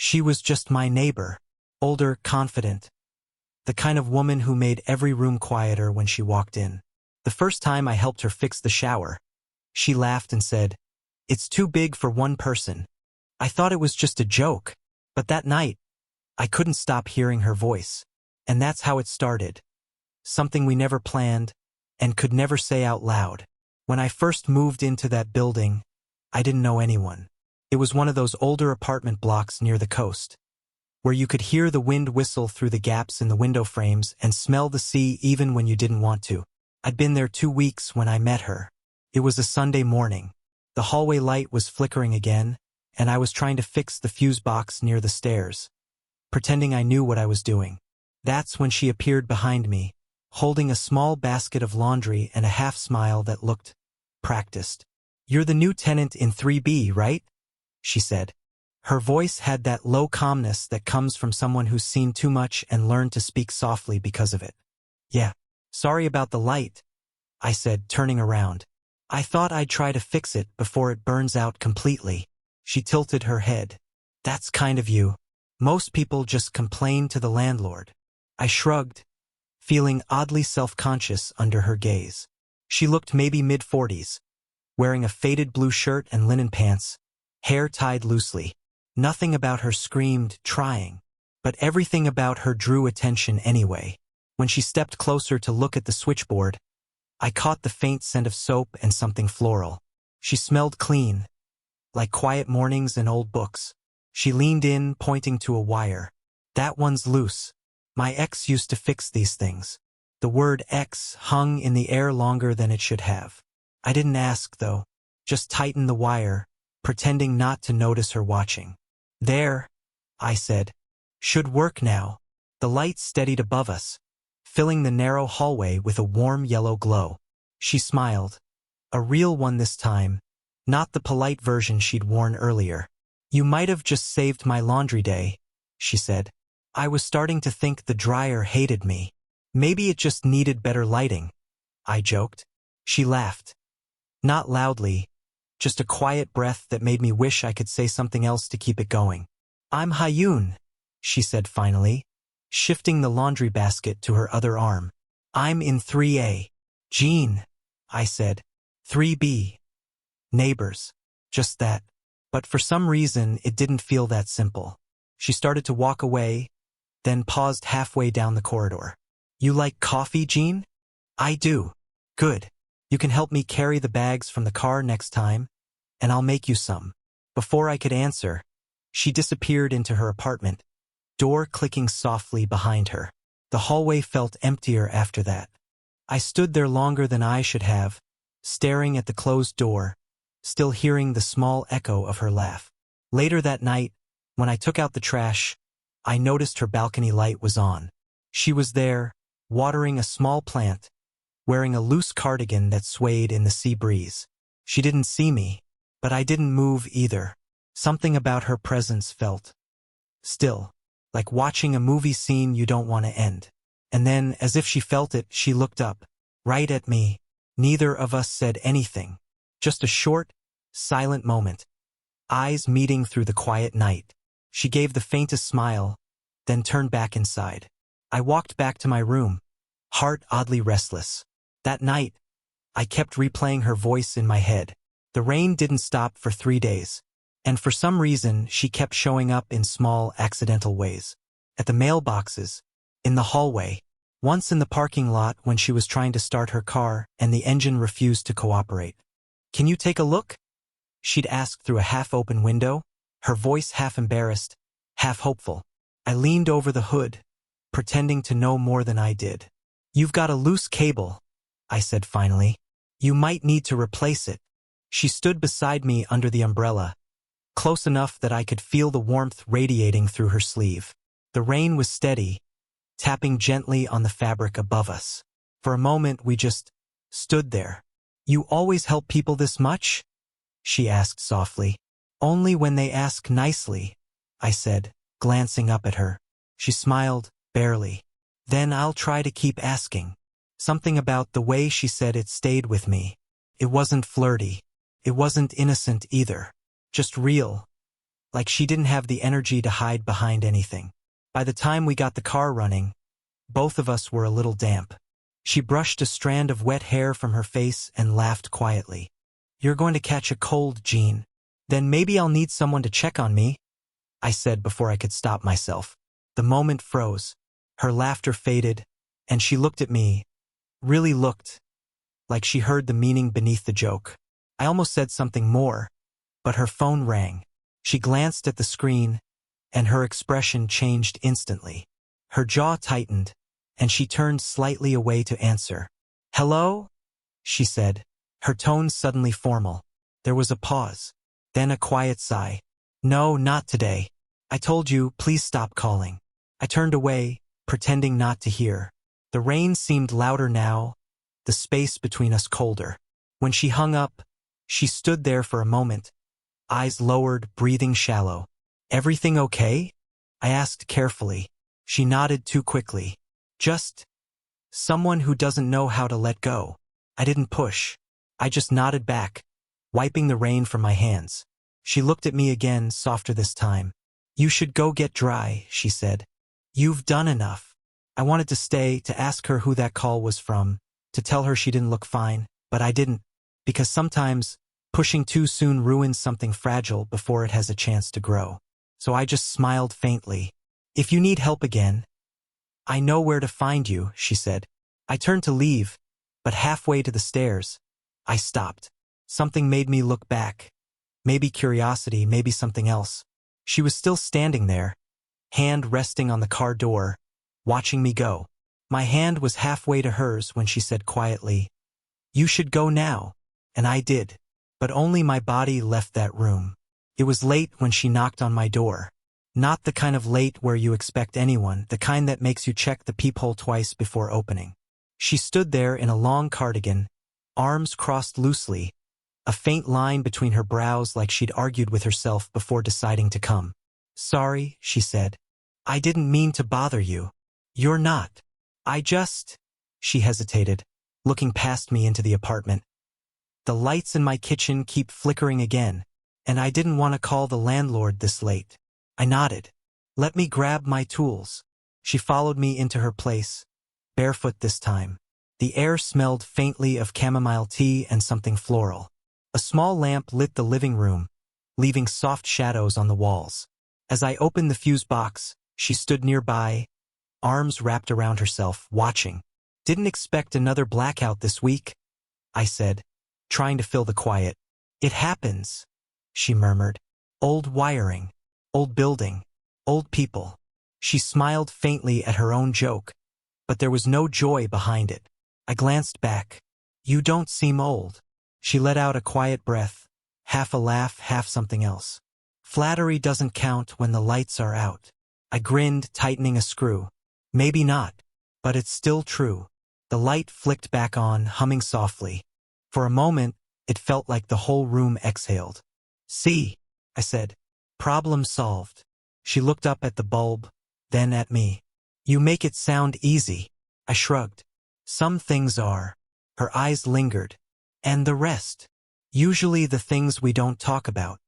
She was just my neighbor, older, confident, the kind of woman who made every room quieter when she walked in. The first time I helped her fix the shower, she laughed and said, "It's too big for one person." I thought it was just a joke, but that night, I couldn't stop hearing her voice. And that's how it started. Something we never planned and could never say out loud. When I first moved into that building, I didn't know anyone. It was one of those older apartment blocks near the coast, where you could hear the wind whistle through the gaps in the window frames and smell the sea even when you didn't want to. I'd been there 2 weeks when I met her. It was a Sunday morning. The hallway light was flickering again, and I was trying to fix the fuse box near the stairs, pretending I knew what I was doing. That's when she appeared behind me, holding a small basket of laundry and a half-smile that looked practiced. "You're the new tenant in 3B, right?" she said. Her voice had that low calmness that comes from someone who's seen too much and learned to speak softly because of it. "Yeah. Sorry about the light," I said, turning around. "I thought I'd try to fix it before it burns out completely." She tilted her head. "That's kind of you. Most people just complain to the landlord." I shrugged, feeling oddly self-conscious under her gaze. She looked maybe mid-40s, wearing a faded blue shirt and linen pants, hair tied loosely. Nothing about her screamed, trying, but everything about her drew attention anyway. When she stepped closer to look at the switchboard, I caught the faint scent of soap and something floral. She smelled clean, like quiet mornings and old books. She leaned in, pointing to a wire. "That one's loose. My ex used to fix these things." The word ex hung in the air longer than it should have. I didn't ask, though, just tightened the wire, pretending not to notice her watching. "There," I said. "Should work now." The light steadied above us, filling the narrow hallway with a warm yellow glow. She smiled. A real one this time, not the polite version she'd worn earlier. "You might have just saved my laundry day," she said. I was starting to think the dryer hated me. "Maybe it just needed better lighting," I joked. She laughed. Not loudly, just a quiet breath that made me wish I could say something else to keep it going. "I'm Hyun," she said finally, shifting the laundry basket to her other arm. "I'm in 3A. "Jean," I said. 3B. Neighbors. Just that. But for some reason, it didn't feel that simple. She started to walk away, then paused halfway down the corridor. "You like coffee, Jean?" "I do." "Good. You can help me carry the bags from the car next time, and I'll make you some." Before I could answer, she disappeared into her apartment, door clicking softly behind her. The hallway felt emptier after that. I stood there longer than I should have, staring at the closed door, still hearing the small echo of her laugh. Later that night, when I took out the trash, I noticed her balcony light was on. She was there, watering a small plant, wearing a loose cardigan that swayed in the sea breeze. She didn't see me, but I didn't move either. Something about her presence felt still, like watching a movie scene you don't want to end. And then, as if she felt it, she looked up, right at me. Neither of us said anything. Just a short, silent moment. Eyes meeting through the quiet night. She gave the faintest smile, then turned back inside. I walked back to my room, heart oddly restless. That night, I kept replaying her voice in my head. The rain didn't stop for 3 days, and for some reason she kept showing up in small, accidental ways. At the mailboxes, in the hallway, once in the parking lot when she was trying to start her car and the engine refused to cooperate. "Can you take a look?" she'd ask through a half-open window, her voice half embarrassed, half hopeful. I leaned over the hood, pretending to know more than I did. "You've got a loose cable," I said finally. "You might need to replace it." She stood beside me under the umbrella, close enough that I could feel the warmth radiating through her sleeve. The rain was steady, tapping gently on the fabric above us. For a moment we just stood there. "You always help people this much?" she asked softly. "Only when they ask nicely," I said, glancing up at her. She smiled, barely. "Then I'll try to keep asking." Something about the way she said it stayed with me. It wasn't flirty. It wasn't innocent either. Just real. like she didn't have the energy to hide behind anything. By the time we got the car running, both of us were a little damp. She brushed a strand of wet hair from her face and laughed quietly. "You're going to catch a cold, Jean. Then maybe I'll need someone to check on me," I said before I could stop myself. The moment froze. Her laughter faded, and she looked at me, really looked, like she heard the meaning beneath the joke. I almost said something more, but her phone rang. She glanced at the screen, and her expression changed instantly. Her jaw tightened, and she turned slightly away to answer. "Hello?" she said, her tone suddenly formal. There was a pause, then a quiet sigh. "No, not today. I told you, please stop calling." I turned away, pretending not to hear. The rain seemed louder now, the space between us colder. When she hung up, she stood there for a moment, eyes lowered, breathing shallow. "Everything okay?" I asked carefully. She nodded too quickly. "Just someone who doesn't know how to let go." I didn't push. I just nodded back, wiping the rain from my hands. She looked at me again, softer this time. "You should go get dry," she said. "You've done enough." I wanted to stay, to ask her who that call was from, to tell her she didn't look fine, but I didn't, because sometimes pushing too soon ruins something fragile before it has a chance to grow. So I just smiled faintly. "If you need help again, I know where to find you," she said. I turned to leave, but halfway to the stairs, I stopped. Something made me look back. Maybe curiosity, maybe something else. She was still standing there, hand resting on the car door, watching me go. My hand was halfway to hers when she said quietly, "You should go now." And I did. But only my body left that room. It was late when she knocked on my door. Not the kind of late where you expect anyone, the kind that makes you check the peephole twice before opening. She stood there in a long cardigan, arms crossed loosely, a faint line between her brows like she'd argued with herself before deciding to come. "Sorry," she said. "I didn't mean to bother you." "You're not. I just—" She hesitated, looking past me into the apartment. "The lights in my kitchen keep flickering again, and I didn't want to call the landlord this late." I nodded. "Let me grab my tools." She followed me into her place, barefoot this time. The air smelled faintly of chamomile tea and something floral. A small lamp lit the living room, leaving soft shadows on the walls. As I opened the fuse box, she stood nearby, arms wrapped around herself, watching. "Didn't expect another blackout this week," I said, trying to fill the quiet. "It happens," she murmured. "Old wiring, old building, old people." She smiled faintly at her own joke, but there was no joy behind it. I glanced back. "You don't seem old." She let out a quiet breath, half a laugh, half something else. "Flattery doesn't count when the lights are out." I grinned, tightening a screw. "Maybe not, but it's still true." The light flicked back on, humming softly. For a moment, it felt like the whole room exhaled. "See," I said. "Problem solved." She looked up at the bulb, then at me. "You make it sound easy." I shrugged. "Some things are." Her eyes lingered. "And the rest. Usually the things we don't talk about."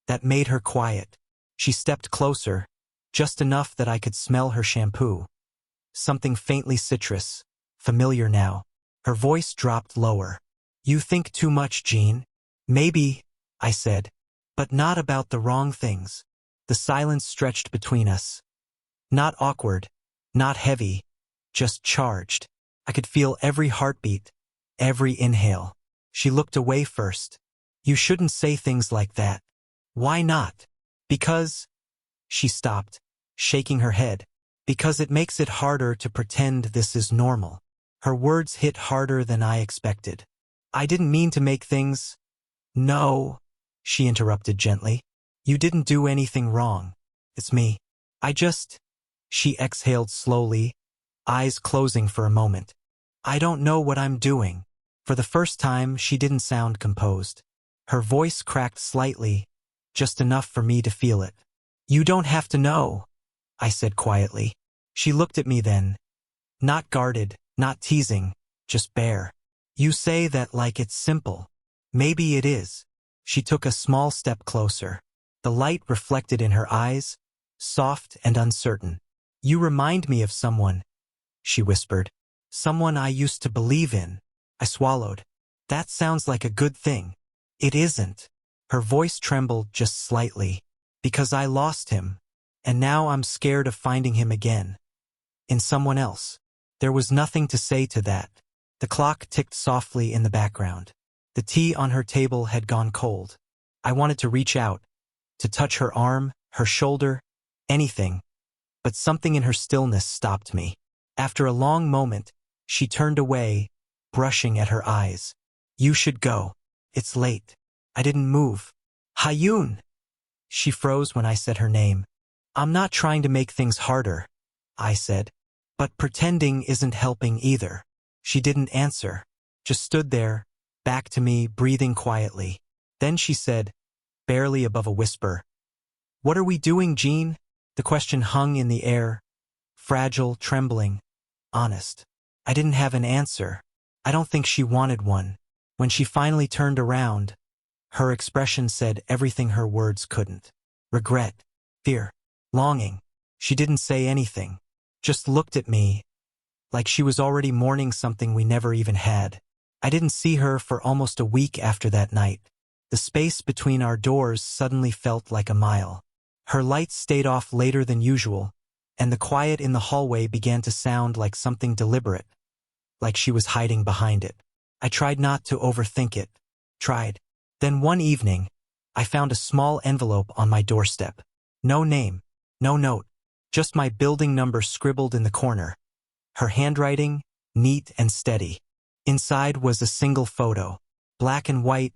That made her quiet. She stepped closer, just enough that I could smell her shampoo. Something faintly citrus, familiar now. Her voice dropped lower. "You think too much, Jean." "Maybe," I said, "but not about the wrong things." The silence stretched between us. Not awkward, not heavy, just charged. I could feel every heartbeat, every inhale. She looked away first. "You shouldn't say things like that." "Why not?" "Because—" She stopped, shaking her head. "Because it makes it harder to pretend this is normal." Her words hit harder than I expected. "I didn't mean to make things—" "No," she interrupted gently. "You didn't do anything wrong. It's me. I just—" She exhaled slowly, eyes closing for a moment. "I don't know what I'm doing." For the first time, she didn't sound composed. Her voice cracked slightly, just enough for me to feel it. "You don't have to know," I said quietly. She looked at me then. Not guarded, not teasing, just bare. "You say that like it's simple. Maybe it is." She took a small step closer. The light reflected in her eyes, soft and uncertain. "You remind me of someone," she whispered. "Someone I used to believe in." I swallowed. "That sounds like a good thing." "It isn't." Her voice trembled just slightly. "Because I lost him, and now I'm scared of finding him again. In someone else." There was nothing to say to that. The clock ticked softly in the background. The tea on her table had gone cold. I wanted to reach out, to touch her arm, her shoulder, anything. But something in her stillness stopped me. After a long moment, she turned away, brushing at her eyes. "You should go. It's late." I didn't move. "Hayun!" She froze when I said her name. "I'm not trying to make things harder," I said. "But pretending isn't helping either." She didn't answer, just stood there, back to me, breathing quietly. Then she said, barely above a whisper, "What are we doing, Jean?" The question hung in the air, fragile, trembling, honest. I didn't have an answer. I don't think she wanted one. When she finally turned around, her expression said everything her words couldn't. Regret, fear, longing. She didn't say anything, just looked at me, like she was already mourning something we never even had. I didn't see her for almost a week after that night. The space between our doors suddenly felt like a mile. Her lights stayed off later than usual, and the quiet in the hallway began to sound like something deliberate, like she was hiding behind it. I tried not to overthink it. Tried. Then one evening, I found a small envelope on my doorstep. No name, no note, just my building number scribbled in the corner. Her handwriting, neat and steady. Inside was a single photo, black and white,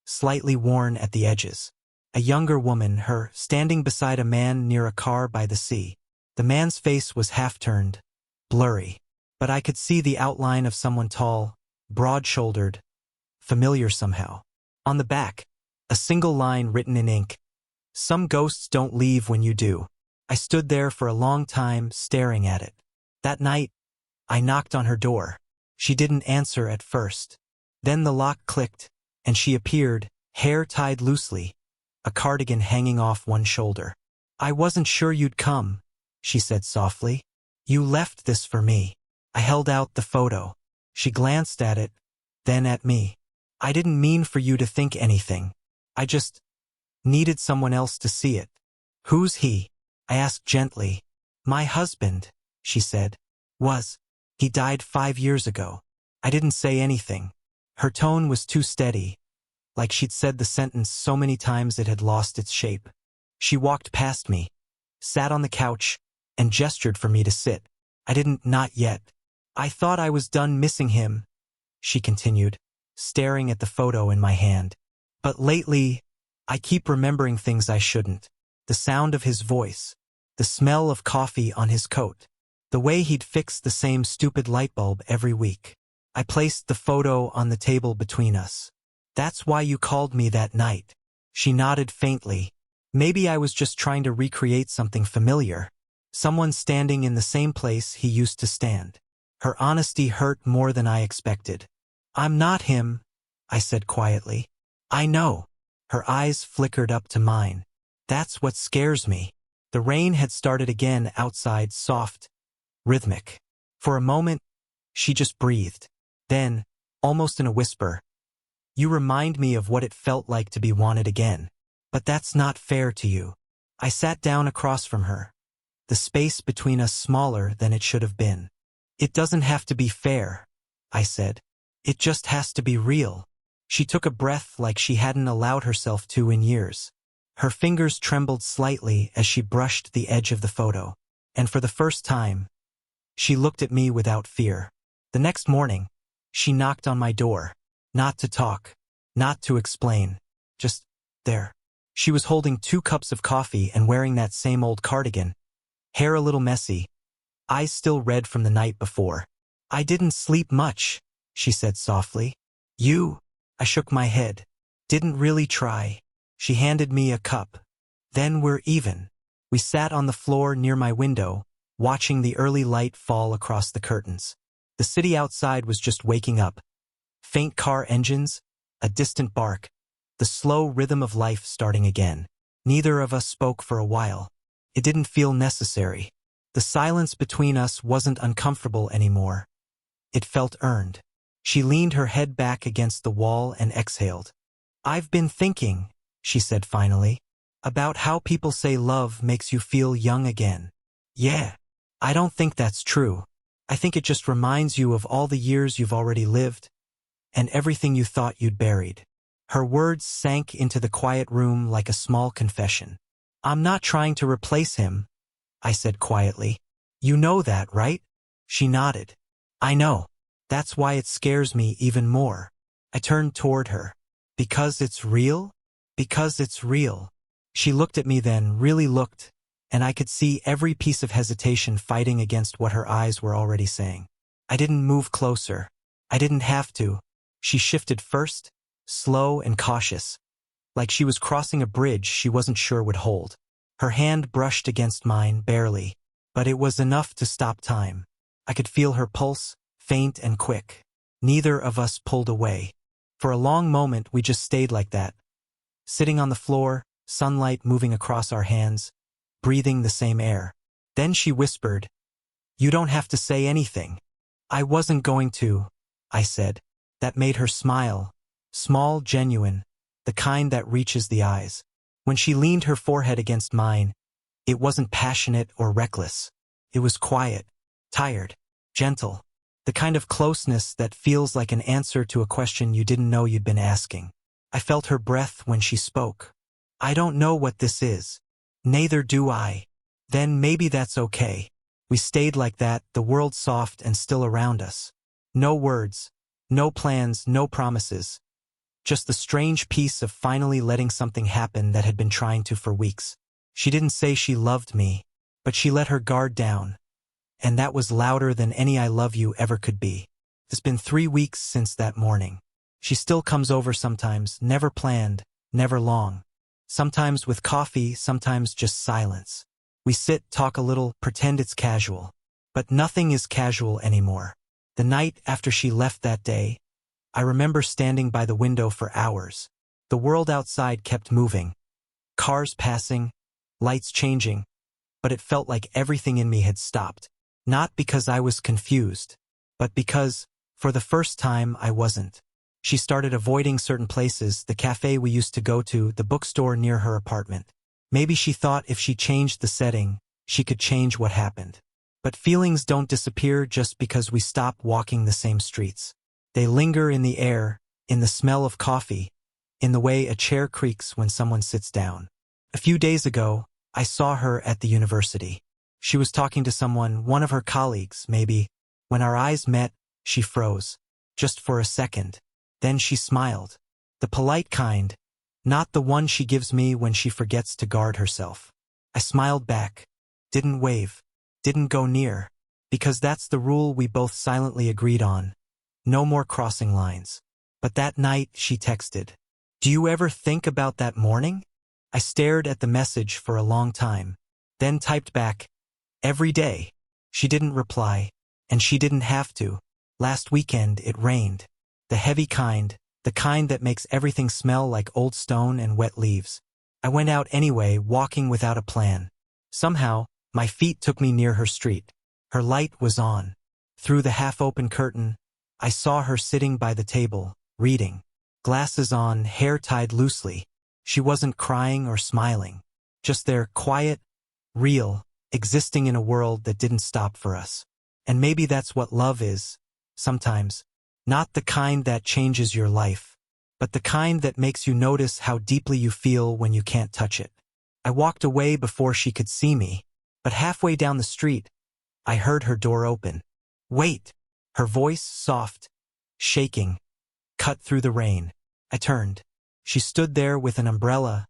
slightly worn at the edges. A younger woman, her, standing beside a man near a car by the sea. The man's face was half-turned, blurry, but I could see the outline of someone tall, broad-shouldered, familiar somehow. On the back, a single line written in ink. "Some ghosts don't leave when you do." I stood there for a long time, staring at it. That night, I knocked on her door. She didn't answer at first. Then the lock clicked, and she appeared, hair tied loosely, a cardigan hanging off one shoulder. "I wasn't sure you'd come," she said softly. "You left this for me." I held out the photo. She glanced at it, then at me. "I didn't mean for you to think anything. I just needed someone else to see it." "Who's he?" I asked gently. "My husband," she said. He died 5 years ago." I didn't say anything. Her tone was too steady, like she'd said the sentence so many times it had lost its shape. She walked past me, sat on the couch, and gestured for me to sit. I didn't, not yet. "I thought I was done missing him," she continued, staring at the photo in my hand. "But lately, I keep remembering things I shouldn't. The sound of his voice, the smell of coffee on his coat, the way he'd fix the same stupid light bulb every week." I placed the photo on the table between us. "That's why you called me that night." She nodded faintly. Maybe I was just trying to recreate something familiar. Someone standing in the same place he used to stand. Her honesty hurt more than I expected. "I'm not him," I said quietly. "I know." Her eyes flickered up to mine. "That's what scares me." The rain had started again outside, soft, rhythmic. For a moment, she just breathed. Then, almost in a whisper, "You remind me of what it felt like to be wanted again. But that's not fair to you." I sat down across from her, the space between us smaller than it should have been. "It doesn't have to be fair," I said. "It just has to be real." She took a breath like she hadn't allowed herself to in years. Her fingers trembled slightly as she brushed the edge of the photo. And for the first time, she looked at me without fear. The next morning, she knocked on my door. Not to talk, not to explain, just there. She was holding 2 cups of coffee and wearing that same old cardigan, hair a little messy, eyes still red from the night before. "I didn't sleep much," she said softly. "You?" I shook my head. "Didn't really try." She handed me a cup. "Then we're even." We sat on the floor near my window, watching the early light fall across the curtains. The city outside was just waking up. Faint car engines, a distant bark, the slow rhythm of life starting again. Neither of us spoke for a while. It didn't feel necessary. The silence between us wasn't uncomfortable anymore. It felt earned. She leaned her head back against the wall and exhaled. "I've been thinking," she said finally, "about how people say love makes you feel young again. Yeah. I don't think that's true. I think it just reminds you of all the years you've already lived, and everything you thought you'd buried." Her words sank into the quiet room like a small confession. "I'm not trying to replace him," I said quietly. "You know that, right?" She nodded. "I know. That's why it scares me even more." I turned toward her. "Because it's real? Because it's real." She looked at me then, really looked, and I could see every piece of hesitation fighting against what her eyes were already saying. I didn't move closer. I didn't have to. She shifted first, slow and cautious, like she was crossing a bridge she wasn't sure would hold. Her hand brushed against mine, barely, but it was enough to stop time. I could feel her pulse, faint and quick. Neither of us pulled away. For a long moment we just stayed like that, sitting on the floor, sunlight moving across our hands, breathing the same air. Then she whispered, "You don't have to say anything." "I wasn't going to," I said. That made her smile. Small, genuine, the kind that reaches the eyes. When she leaned her forehead against mine, it wasn't passionate or reckless. It was quiet, tired, gentle. The kind of closeness that feels like an answer to a question you didn't know you'd been asking. I felt her breath when she spoke. "I don't know what this is." "Neither do I." "Then maybe that's okay." We stayed like that, the world soft and still around us. No words, no plans, no promises. Just the strange peace of finally letting something happen that had been trying to for weeks. She didn't say she loved me, but she let her guard down. And that was louder than any "I love you" ever could be. It's been 3 weeks since that morning. She still comes over sometimes, never planned, never long. Sometimes with coffee, sometimes just silence. We sit, talk a little, pretend it's casual. But nothing is casual anymore. The night after she left that day, I remember standing by the window for hours. The world outside kept moving. Cars passing, lights changing, but it felt like everything in me had stopped. Not because I was confused, but because, for the first time, I wasn't. She started avoiding certain places, the cafe we used to go to, the bookstore near her apartment. Maybe she thought if she changed the setting, she could change what happened. But feelings don't disappear just because we stop walking the same streets. They linger in the air, in the smell of coffee, in the way a chair creaks when someone sits down. A few days ago, I saw her at the university. She was talking to someone, one of her colleagues, maybe. When our eyes met, she froze. Just for a second. Then she smiled. The polite kind, not the one she gives me when she forgets to guard herself. I smiled back. Didn't wave. Didn't go near. Because that's the rule we both silently agreed on. No more crossing lines. But that night, she texted, "Do you ever think about that morning?" I stared at the message for a long time. Then typed back, "Every day." She didn't reply. And she didn't have to. Last weekend, it rained. The heavy kind, the kind that makes everything smell like old stone and wet leaves. I went out anyway, walking without a plan. Somehow, my feet took me near her street. Her light was on. Through the half-open curtain, I saw her sitting by the table, reading. Glasses on, hair tied loosely. She wasn't crying or smiling. Just there, quiet, real, existing in a world that didn't stop for us. And maybe that's what love is, sometimes. Not the kind that changes your life, but the kind that makes you notice how deeply you feel when you can't touch it. I walked away before she could see me, but halfway down the street, I heard her door open. "Wait!" Her voice, soft, shaking, cut through the rain. I turned. She stood there with an umbrella,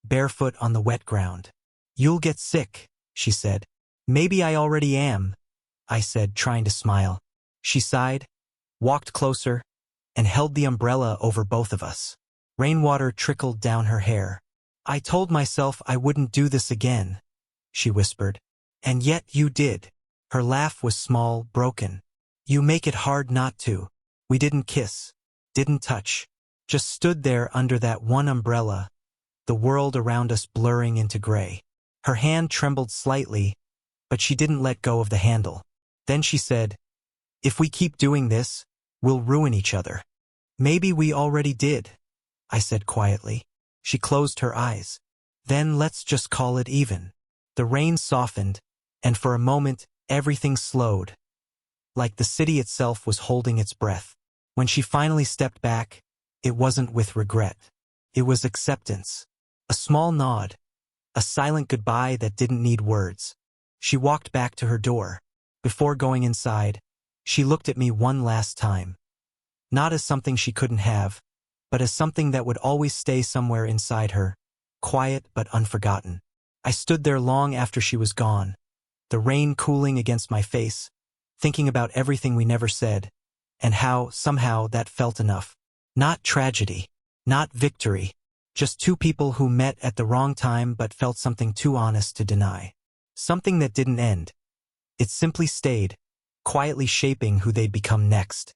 barefoot on the wet ground. "You'll get sick," she said. "Maybe I already am," I said, trying to smile. She sighed, walked closer, and held the umbrella over both of us. Rainwater trickled down her hair. "I told myself I wouldn't do this again," she whispered. "And yet you did." Her laugh was small, broken. "You make it hard not to." We didn't kiss, didn't touch, just stood there under that one umbrella, the world around us blurring into gray. Her hand trembled slightly, but she didn't let go of the handle. Then she said, "If we keep doing this, we'll ruin each other." "Maybe we already did," I said quietly. She closed her eyes. "Then let's just call it even." The rain softened, and for a moment, everything slowed, like the city itself was holding its breath. When she finally stepped back, it wasn't with regret. It was acceptance. A small nod. A silent goodbye that didn't need words. She walked back to her door. Before going inside, she looked at me one last time. Not as something she couldn't have, but as something that would always stay somewhere inside her, quiet but unforgotten. I stood there long after she was gone, the rain cooling against my face, thinking about everything we never said, and how, somehow, that felt enough. Not tragedy, not victory, just two people who met at the wrong time but felt something too honest to deny. Something that didn't end. It simply stayed, quietly shaping who they'd become next.